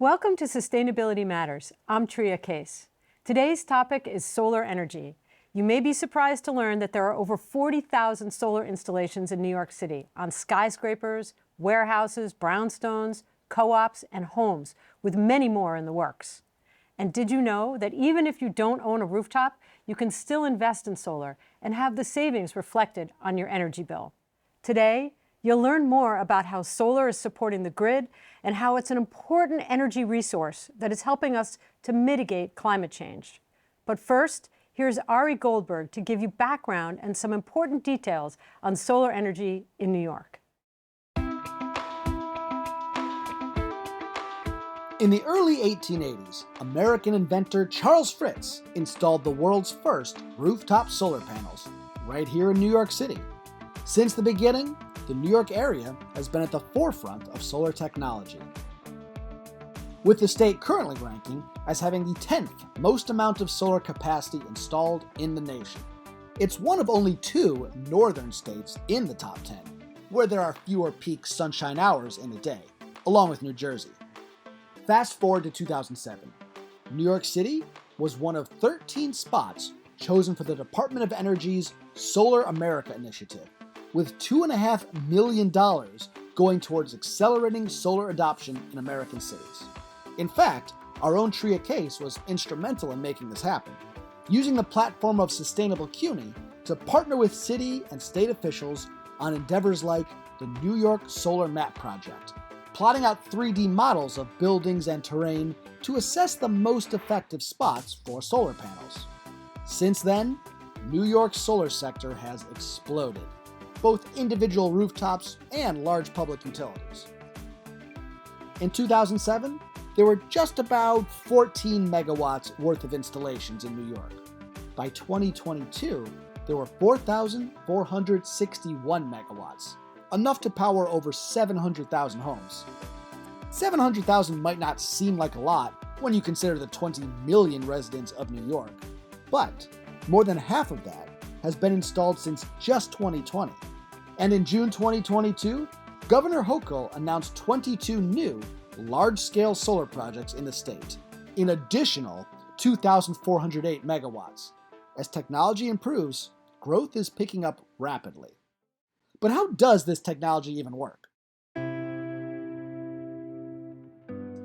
Welcome to Sustainability Matters. I'm Tria Case. Today's topic is solar energy. You may be surprised to learn that there are over 40,000 solar installations in New York City on skyscrapers, warehouses, brownstones, co-ops, and homes, with many more in the works. And did you know that even if you don't own a rooftop, you can still invest in solar and have the savings reflected on your energy bill? Today, you'll learn more about how solar is supporting the grid and how it's an important energy resource that is helping us to mitigate climate change. But first, here's Ari Goldberg to give you background and some important details on solar energy in New York. In the early 1880s, American inventor Charles Fritts installed the world's first rooftop solar panels right here in New York City. Since the beginning, the New York area has been at the forefront of solar technology, with the state currently ranking as having the 10th most amount of solar capacity installed in the nation. It's one of only 2 northern states in the top 10, where there are fewer peak sunshine hours in a day, along with New Jersey. Fast forward to 2007. New York City was one of 13 spots chosen for the Department of Energy's Solar America initiative, with $2.5 million going towards accelerating solar adoption in American cities. In fact, our own Tria Case was instrumental in making this happen, using the platform of Sustainable CUNY to partner with city and state officials on endeavors like the New York Solar Map Project, plotting out 3D models of buildings and terrain to assess the most effective spots for solar panels. Since then, New York's solar sector has exploded, both individual rooftops and large public utilities. In 2007, there were just about 14 megawatts worth of installations in New York. By 2022, there were 4,461 megawatts, enough to power over 700,000 homes. 700,000 might not seem like a lot when you consider the 20 million residents of New York, but more than half of that has been installed since just 2020. And in June 2022, Governor Hochul announced 22 new large-scale solar projects in the state, an additional 2,408 megawatts. As technology improves, growth is picking up rapidly. But how does this technology even work?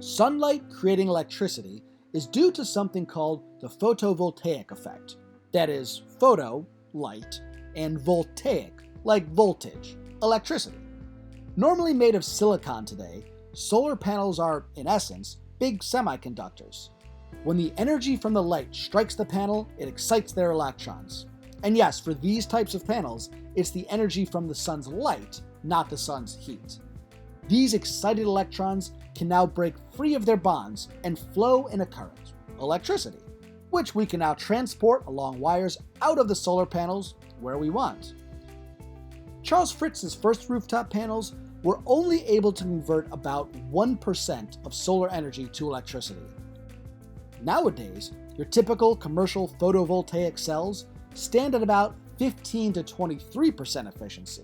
Sunlight creating electricity is due to something called the photovoltaic effect. That is, photo, light, and voltaic, like voltage, electricity. Normally made of silicon today, solar panels are, in essence, big semiconductors. When the energy from the light strikes the panel, it excites their electrons. And yes, for these types of panels, it's the energy from the sun's light, not the sun's heat. These excited electrons can now break free of their bonds and flow in a current, electricity, which we can now transport along wires out of the solar panels where we want. Charles Fritz's first rooftop panels were only able to convert about 1% of solar energy to electricity. Nowadays, your typical commercial photovoltaic cells stand at about 15 to 23% efficiency.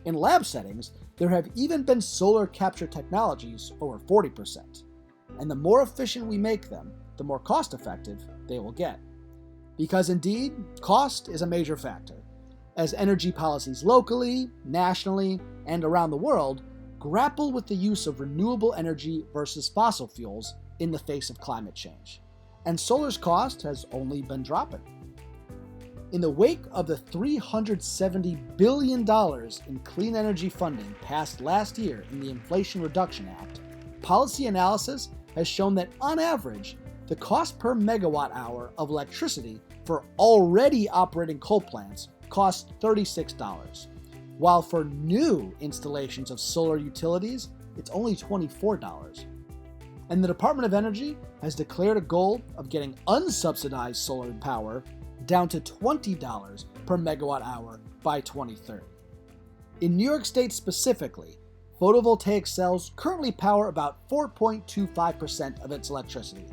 In lab settings, there have even been solar capture technologies over 40%. And the more efficient we make them, the more cost-effective they will get. Because indeed, cost is a major factor, as energy policies locally, nationally, and around the world grapple with the use of renewable energy versus fossil fuels in the face of climate change. And solar's cost has only been dropping. In the wake of the $370 billion in clean energy funding passed last year in the Inflation Reduction Act, policy analysis has shown that on average, the cost per megawatt hour of electricity for already operating coal plants costs $36, while for new installations of solar utilities, it's only $24. And the Department of Energy has declared a goal of getting unsubsidized solar power down to $20 per megawatt hour by 2030. In New York State specifically, photovoltaic cells currently power about 4.25% of its electricity.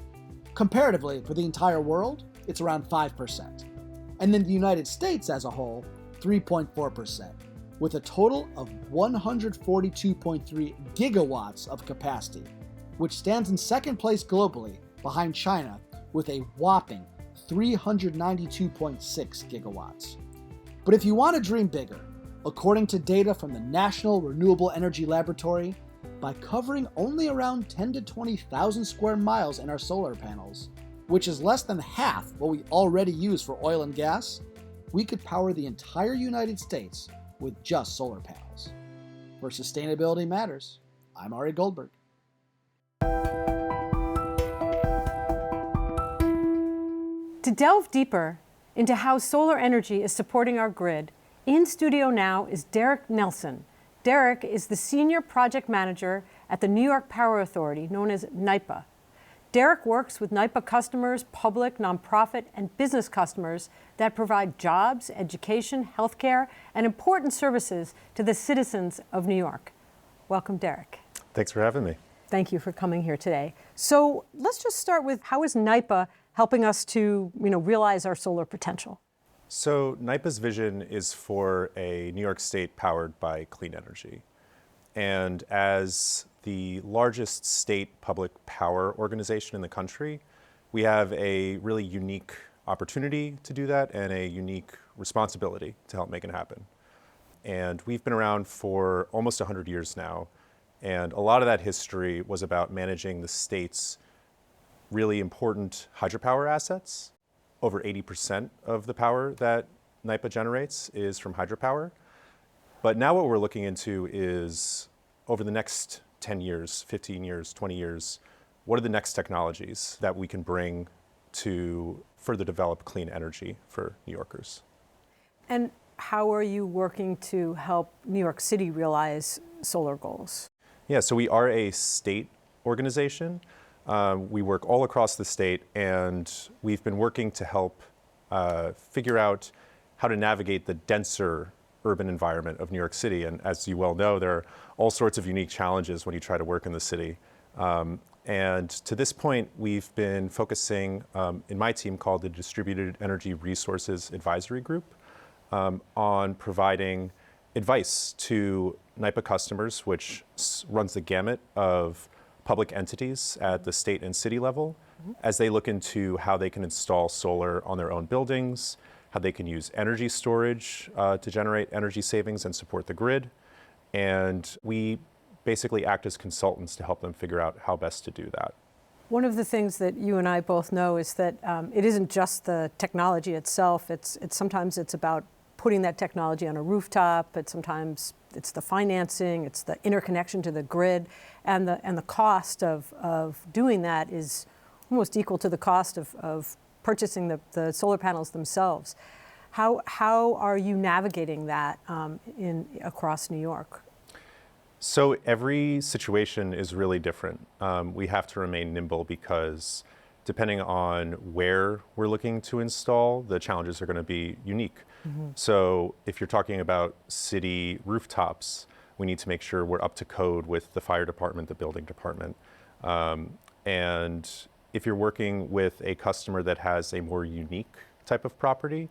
Comparatively, for the entire world, it's around 5%. And in the United States as a whole, 3.4%, with a total of 142.3 gigawatts of capacity. which stands in second place globally behind China with a whopping 392.6 gigawatts. But if you want to dream bigger, according to data from the National Renewable Energy Laboratory, by covering only around 10 to 20,000 square miles in our solar panels, which is less than half what we already use for oil and gas, we could power the entire United States with just solar panels. Where sustainability matters, I'm Ari Goldberg. To delve deeper into how solar energy is supporting our grid, in studio now is Derek Nelson. Derek is the Senior Project Manager at the New York Power Authority, known as NYPA. Derek works with NYPA customers, public, nonprofit, and business customers that provide jobs, education, healthcare, and important services to the citizens of New York. Welcome, Derek. Thanks for having me. Thank you for coming here today. So let's just start with, how is NYPA helping us to realize our solar potential? So NYPA's vision is for a New York State powered by clean energy. And as the largest state public power organization in the country, we have a really unique opportunity to do that and a unique responsibility to help make it happen. And we've been around for almost 100 years now. And a lot of that history was about managing the state's really important hydropower assets. Over 80% of the power that NYPA generates is from hydropower. But now what we're looking into is, over the next 10 years, 15 years, 20 years, what are the next technologies that we can bring to further develop clean energy for New Yorkers? And how are you working to help New York City realize solar goals? Yeah, so we are a state organization. We work all across the state, and we've been working to help figure out how to navigate the denser urban environment of New York City. And as you well know, there are all sorts of unique challenges when you try to work in the city. And to this point, we've been focusing in my team, called the Distributed Energy Resources Advisory Group, on providing advice to NYPA customers, which runs the gamut of public entities at the state and city level, as they look into how they can install solar on their own buildings, how they can use energy storage to generate energy savings and support the grid. And we basically act as consultants to help them figure out how best to do that. One of the things that you and I both know is that it isn't just the technology itself. Sometimes it's about putting that technology on a rooftop, but sometimes it's the financing, it's the interconnection to the grid, and the cost of doing that is almost equal to the cost of purchasing the solar panels themselves. How are you navigating that across New York? So every situation is really different. We have to remain nimble because depending on where we're looking to install, the challenges are going to be unique. So if you're talking about city rooftops, we need to make sure we're up to code with the fire department, the building department. And if you're working with a customer that has a more unique type of property,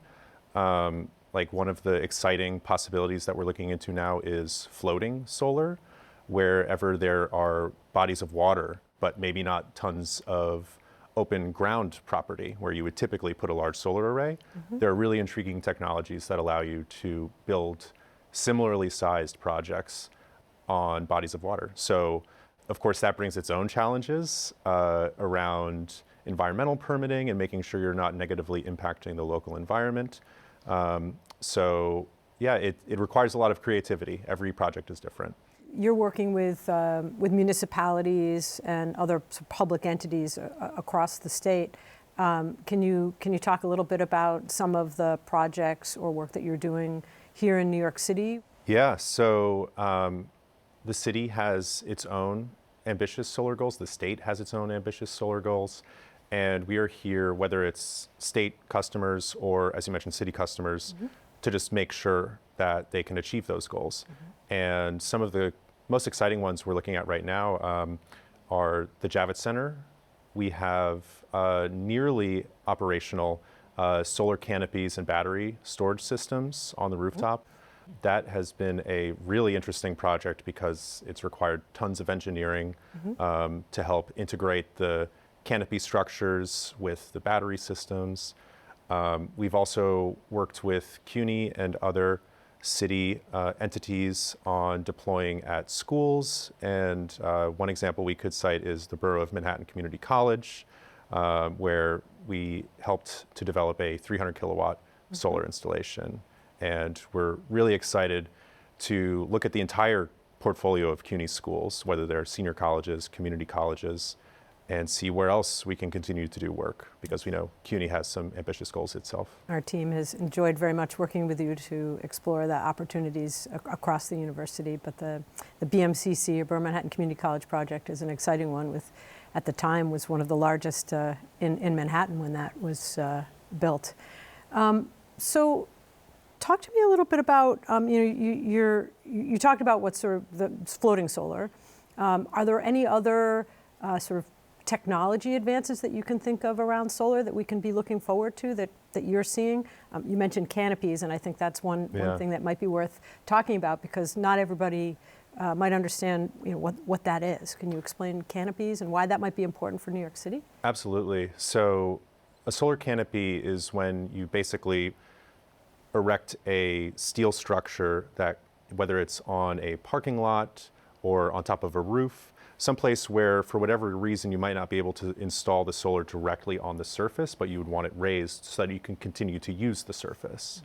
like one of the exciting possibilities that we're looking into now is floating solar, wherever there are bodies of water, but maybe not tons of open ground property where you would typically put a large solar array. There are really intriguing technologies that allow you to build similarly sized projects on bodies of water. So of course that brings its own challenges around environmental permitting and making sure you're not negatively impacting the local environment. So yeah, it requires a lot of creativity. Every project is different. You're working with municipalities and other public entities across the state. Can you talk a little bit about some of the projects or work that you're doing here in New York City? Yeah, so the city has its own ambitious solar goals. The state has its own ambitious solar goals. And we are here, whether it's state customers or, as you mentioned, city customers, to just make sure that they can achieve those goals. And some of the most exciting ones we're looking at right now are the Javits Center. We have nearly operational solar canopies and battery storage systems on the rooftop. That has been a really interesting project because it's required tons of engineering to help integrate the canopy structures with the battery systems. We've also worked with CUNY and other city entities on deploying at schools. And one example we could cite is the Borough of Manhattan Community College, where we helped to develop a 300 kilowatt solar installation. And we're really excited to look at the entire portfolio of CUNY schools, whether they're senior colleges, community colleges, and see where else we can continue to do work, because we know CUNY has some ambitious goals itself. Our team has enjoyed very much working with you to explore the opportunities across the university, but the BMCC, or Borough Manhattan Community College project, is an exciting one. At the time, was one of the largest in Manhattan when that was built. So talk to me a little bit about, you talked about what sort of the floating solar. Are there any other sort of technology advances that you can think of around solar that we can be looking forward to that you're seeing? You mentioned canopies, and I think that's one thing that might be worth talking about, because not everybody might understand what that is. Can you explain canopies and why that might be important for New York City? Absolutely. So a solar canopy is when you basically erect a steel structure that, whether it's on a parking lot or on top of a roof, someplace where for whatever reason you might not be able to install the solar directly on the surface, but you would want it raised so that you can continue to use the surface.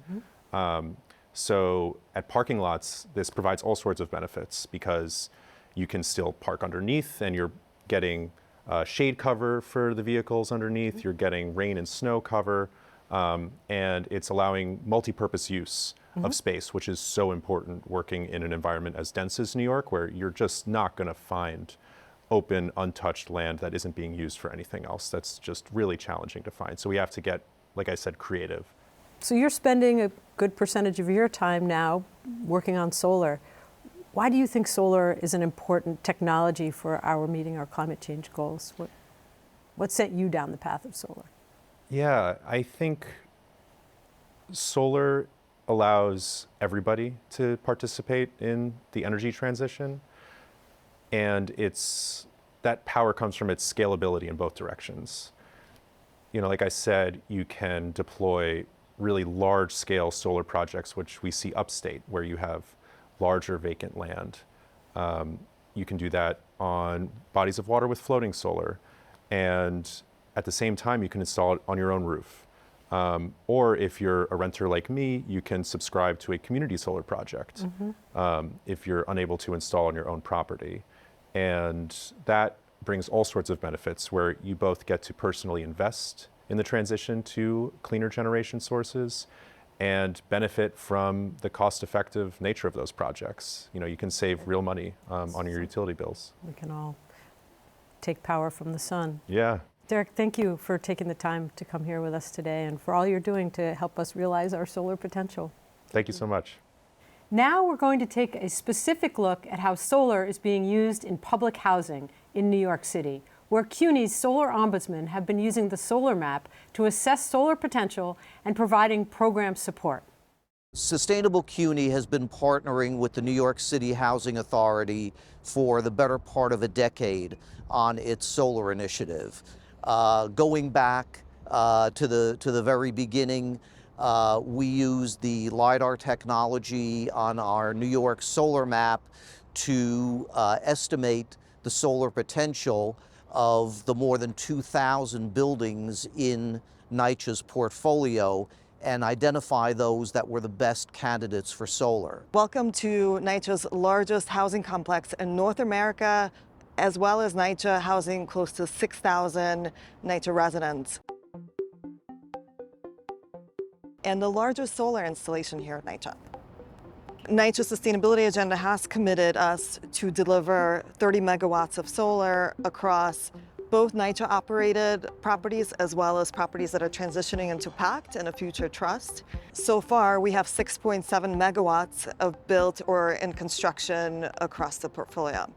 So at parking lots, this provides all sorts of benefits, because you can still park underneath and you're getting shade cover for the vehicles underneath, you're getting rain and snow cover, and it's allowing multi-purpose use of space, which is so important working in an environment as dense as New York, where you're just not going to find open, untouched land that isn't being used for anything else. That's just really challenging to find. So we have to get, like I said, creative. So you're spending a good percentage of your time now working on solar. Why do you think solar is an important technology for meeting our climate change goals? What sent you down the path of solar? Yeah, I think solar allows everybody to participate in the energy transition, and that power comes from its scalability in both directions. Like I said, you can deploy really large-scale solar projects, which we see upstate, where you have larger vacant land. You can do that on bodies of water with floating solar, and at the same time, you can install it on your own roof. Or if you're a renter like me, you can subscribe to a community solar project if you're unable to install on your own property. And that brings all sorts of benefits, where you both get to personally invest in the transition to cleaner generation sources and benefit from the cost-effective nature of those projects. You can save real money on your utility bills. We can all take power from the sun. Yeah. Derek, thank you for taking the time to come here with us today and for all you're doing to help us realize our solar potential. Thank you so much. Now we're going to take a specific look at how solar is being used in public housing in New York City, where CUNY's solar ombudsmen have been using the solar map to assess solar potential and providing program support. Sustainable CUNY has been partnering with the New York City Housing Authority for the better part of a decade on its solar initiative. Going back to the very beginning, we used the LiDAR technology on our New York solar map to estimate the solar potential of the more than 2,000 buildings in NYCHA's portfolio and identify those that were the best candidates for solar. Welcome to NYCHA's largest housing complex in North America, as well as NYCHA housing close to 6,000 NYCHA residents. And the largest solar installation here at NYCHA. NYCHA's sustainability agenda has committed us to deliver 30 megawatts of solar across both NYCHA operated properties as well as properties that are transitioning into PACT and a future trust. So far, we have 6.7 megawatts of built or in construction across the portfolio.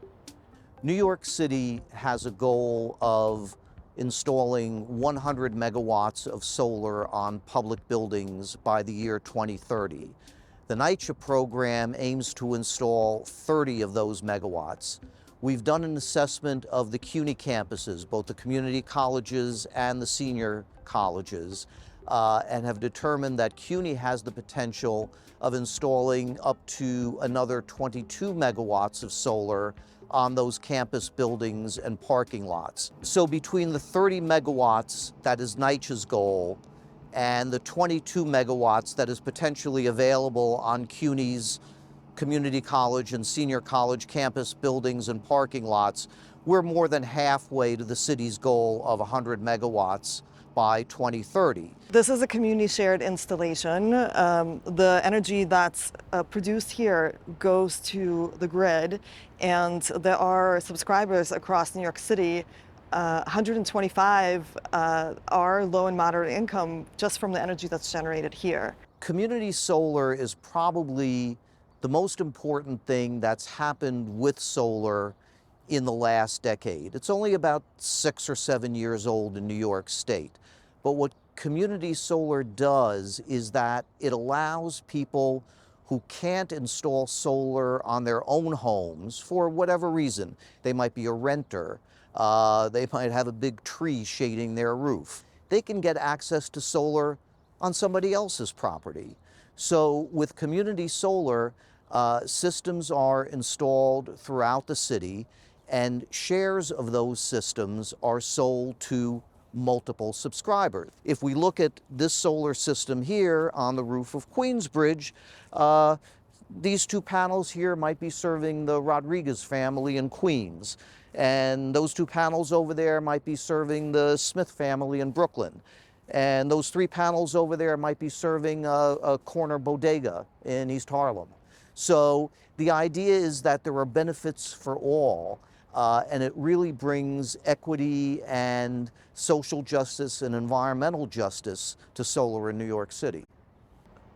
New York City has a goal of installing 100 megawatts of solar on public buildings by the year 2030. The NYCHA program aims to install 30 of those megawatts. We've done an assessment of the CUNY campuses, both the community colleges and the senior colleges, and have determined that CUNY has the potential of installing up to another 22 megawatts of solar on those campus buildings and parking lots. So between the 30 megawatts that is NYCHA's goal and the 22 megawatts that is potentially available on CUNY's community college and senior college campus buildings and parking lots, we're more than halfway to the city's goal of 100 megawatts by 2030. This is a community shared installation. The energy that's produced here goes to the grid, and there are subscribers across New York City. 125 are low and moderate income just from the energy that's generated here. Community solar is probably the most important thing that's happened with solar in the last decade. It's only about 6 or 7 years old in New York State. But what community solar does is that it allows people who can't install solar on their own homes for whatever reason. They might be a renter, they might have a big tree shading their roof. They can get access to solar on somebody else's property. So with community solar, systems are installed throughout the city, and shares of those systems are sold to multiple subscribers. If we look at this solar system here on the roof of Queensbridge, these two panels here might be serving the Rodriguez family in Queens, and those two panels over there might be serving the Smith family in Brooklyn, and those 3 panels over there might be serving a corner bodega in East Harlem. So the idea is that there are benefits for all, and it really brings equity and social justice and environmental justice to solar in New York City.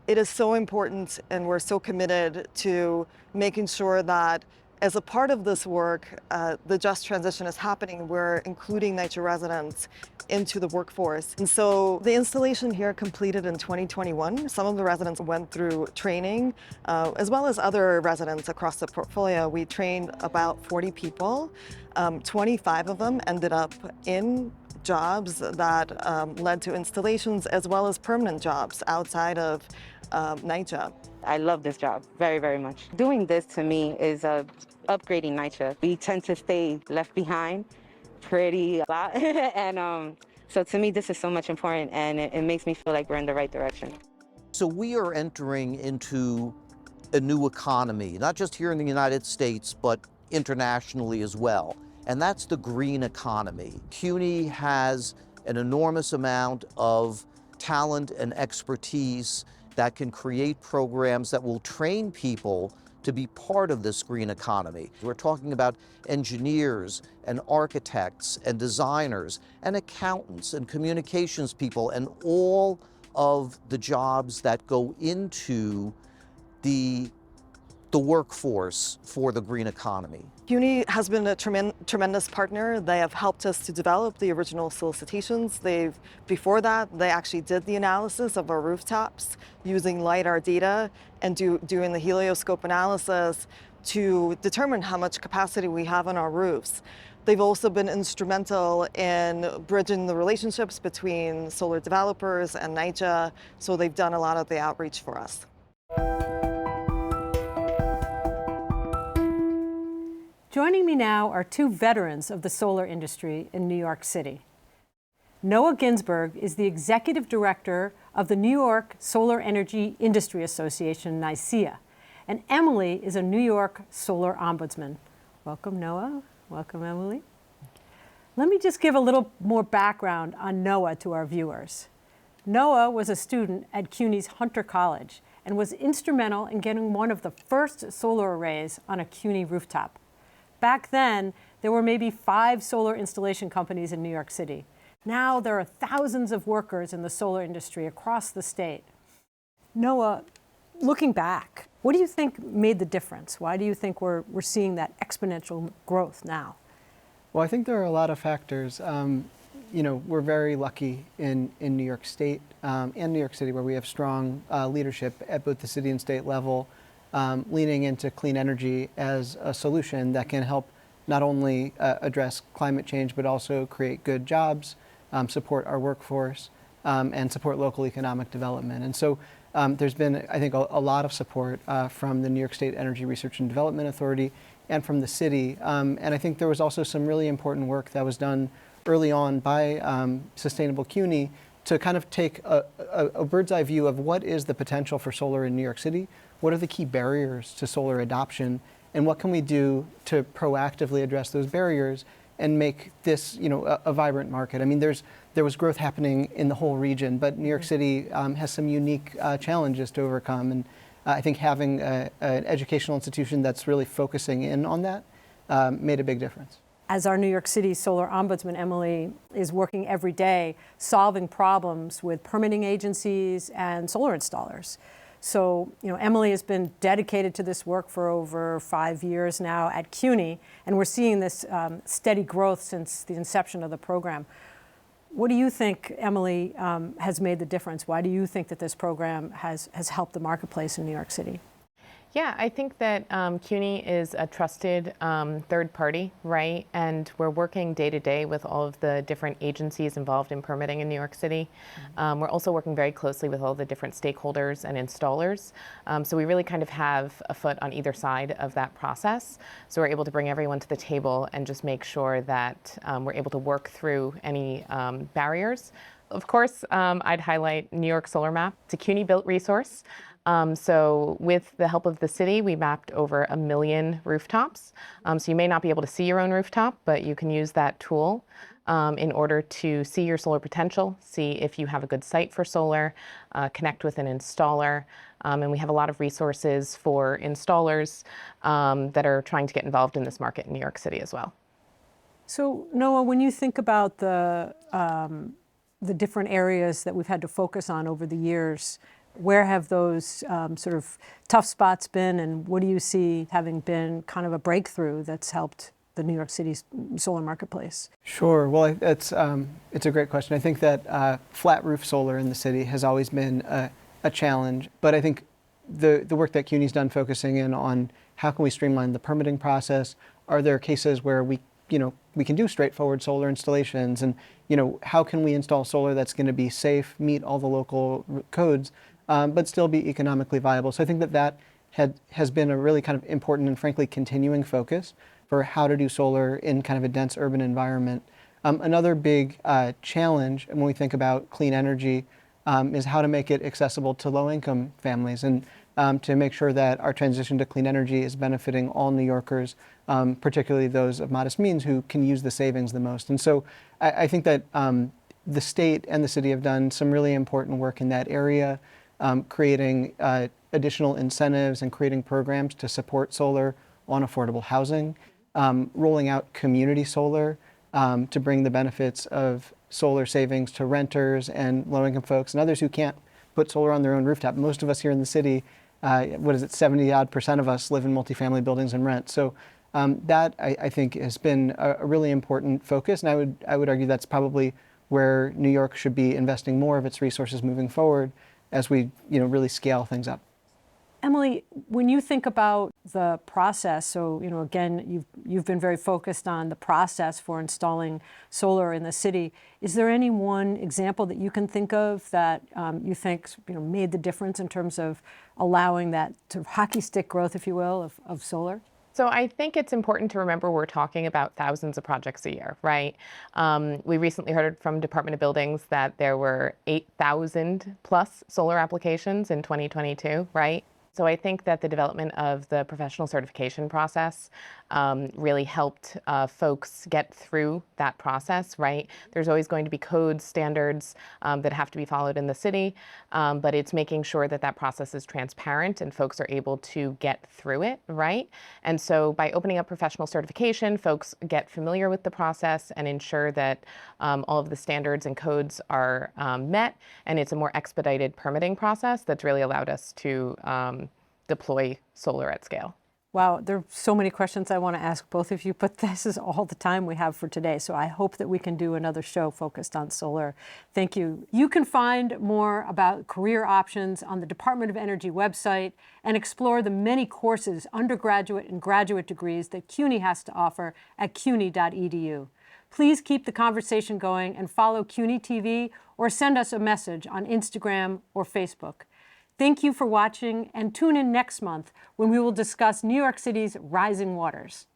It is so important, and we're so committed to making sure that as a part of this work, the just transition is happening. We're including NYCHA residents into the workforce. And so the installation here completed in 2021. Some of the residents went through training, as well as other residents across the portfolio. We trained about 40 people. 25 of them ended up in jobs that led to installations, as well as permanent jobs outside of NYCHA. I love this job very, very much. Doing this to me is upgrading NYCHA. We tend to stay left behind pretty a lot. And so to me, this is so much important, and it makes me feel like we're in the right direction. So we are entering into a new economy, not just here in the United States, but internationally as well. And that's the green economy. CUNY has an enormous amount of talent and expertise that can create programs that will train people to be part of this green economy. We're talking about engineers and architects and designers and accountants and communications people and all of the jobs that go into the workforce for the green economy. CUNY has been a tremendous partner. They have helped us to develop the original solicitations. Before that, they actually did the analysis of our rooftops using LiDAR data and doing the helioscope analysis to determine how much capacity we have on our roofs. They've also been instrumental in bridging the relationships between solar developers and NYCHA, so they've done a lot of the outreach for us. Joining me now are 2 veterans of the solar industry in New York City. Noah Ginsberg is the executive director of the New York Solar Energy Industry Association, NYSEA, and Emily is a New York solar ombudsman. Welcome, Noah. Welcome, Emily. Let me just give a little more background on Noah to our viewers. Noah was a student at CUNY's Hunter College and was instrumental in getting one of the first solar arrays on a CUNY rooftop. Back then, there were maybe 5 solar installation companies in New York City. Now there are thousands of workers in the solar industry across the state. Noah, looking back, what do you think made the difference? Why do you think we're seeing that exponential growth now? Well, I think there are a lot of factors. we're very lucky in New York State and New York City, where we have strong leadership at both the city and state level, leaning into clean energy as a solution that can help not only address climate change, but also create good jobs, support our workforce, and support local economic development. And so there's been, I think, a lot of support from the New York State Energy Research and Development Authority and from the city. And I think there was also some really important work that was done early on by Sustainable CUNY to kind of take a bird's eye view of what is the potential for solar in New York City, what are the key barriers to solar adoption, and what can we do to proactively address those barriers and make this, a vibrant market. I mean, there was growth happening in the whole region, but New York City has some unique challenges to overcome. And I think having an educational institution that's really focusing in on that made a big difference. As our New York City solar ombudsman, Emily is working every day solving problems with permitting agencies and solar installers. So, Emily has been dedicated to this work for over 5 years now at CUNY, and we're seeing this steady growth since the inception of the program. What do you think, Emily, has made the difference? Why do you think that this program has helped the marketplace in New York City? Yeah, I think that CUNY is a trusted third party, right? And we're working day to day with all of the different agencies involved in permitting in New York City. We're also working very closely with all the different stakeholders and installers. So we really kind of have a foot on either side of that process. So we're able to bring everyone to the table and just make sure that we're able to work through any barriers. Of course, I'd highlight New York Solar Map. It's a CUNY-built resource. So with the help of the city, we mapped over 1 million rooftops. So you may not be able to see your own rooftop, but you can use that tool in order to see your solar potential, see if you have a good site for solar, connect with an installer. And we have a lot of resources for installers that are trying to get involved in this market in New York City as well. So, Noah, when you think about the different areas that we've had to focus on over the years, where have those sort of tough spots been, and what do you see having been kind of a breakthrough that's helped the New York City solar marketplace? Sure. Well, it's a great question. I think that flat roof solar in the city has always been a challenge, but I think the work that CUNY's done focusing in on how can we streamline the permitting process. Are there cases where we can do straightforward solar installations, and how can we install solar that's going to be safe, meet all the local codes, but still be economically viable. So I think that has been a really kind of important and frankly continuing focus for how to do solar in kind of a dense urban environment. Another big challenge when we think about clean energy is how to make it accessible to low-income families, and to make sure that our transition to clean energy is benefiting all New Yorkers, particularly those of modest means who can use the savings the most. And so I think that the state and the city have done some really important work in that area, creating additional incentives and creating programs to support solar on affordable housing, rolling out community solar to bring the benefits of solar savings to renters and low-income folks and others who can't put solar on their own rooftop. Most of us here in the city, 70-odd% of us live in multifamily buildings and rent. So that I think has been a really important focus, and I would argue that's probably where New York should be investing more of its resources moving forward as we really scale things up. Emily, when you think about the process, so again, you've been very focused on the process for installing solar in the city. Is there any one example that you can think of that you think made the difference in terms of allowing that sort of hockey stick growth, if you will, of solar? So I think it's important to remember we're talking about thousands of projects a year, right? We recently heard from Department of Buildings that there were 8,000 plus solar applications in 2022, right? So I think that the development of the professional certification process really helped folks get through that process, right? There's always going to be codes, standards that have to be followed in the city, but it's making sure that that process is transparent and folks are able to get through it, right? And so by opening up professional certification, folks get familiar with the process and ensure that all of the standards and codes are met, and it's a more expedited permitting process that's really allowed us to deploy solar at scale. Wow, there are so many questions I want to ask both of you, but this is all the time we have for today. So I hope that we can do another show focused on solar. Thank you. You can find more about career options on the Department of Energy website and explore the many courses, undergraduate and graduate degrees that CUNY has to offer at cuny.edu. Please keep the conversation going and follow CUNY TV or send us a message on Instagram or Facebook. Thank you for watching, and tune in next month when we will discuss New York City's rising waters.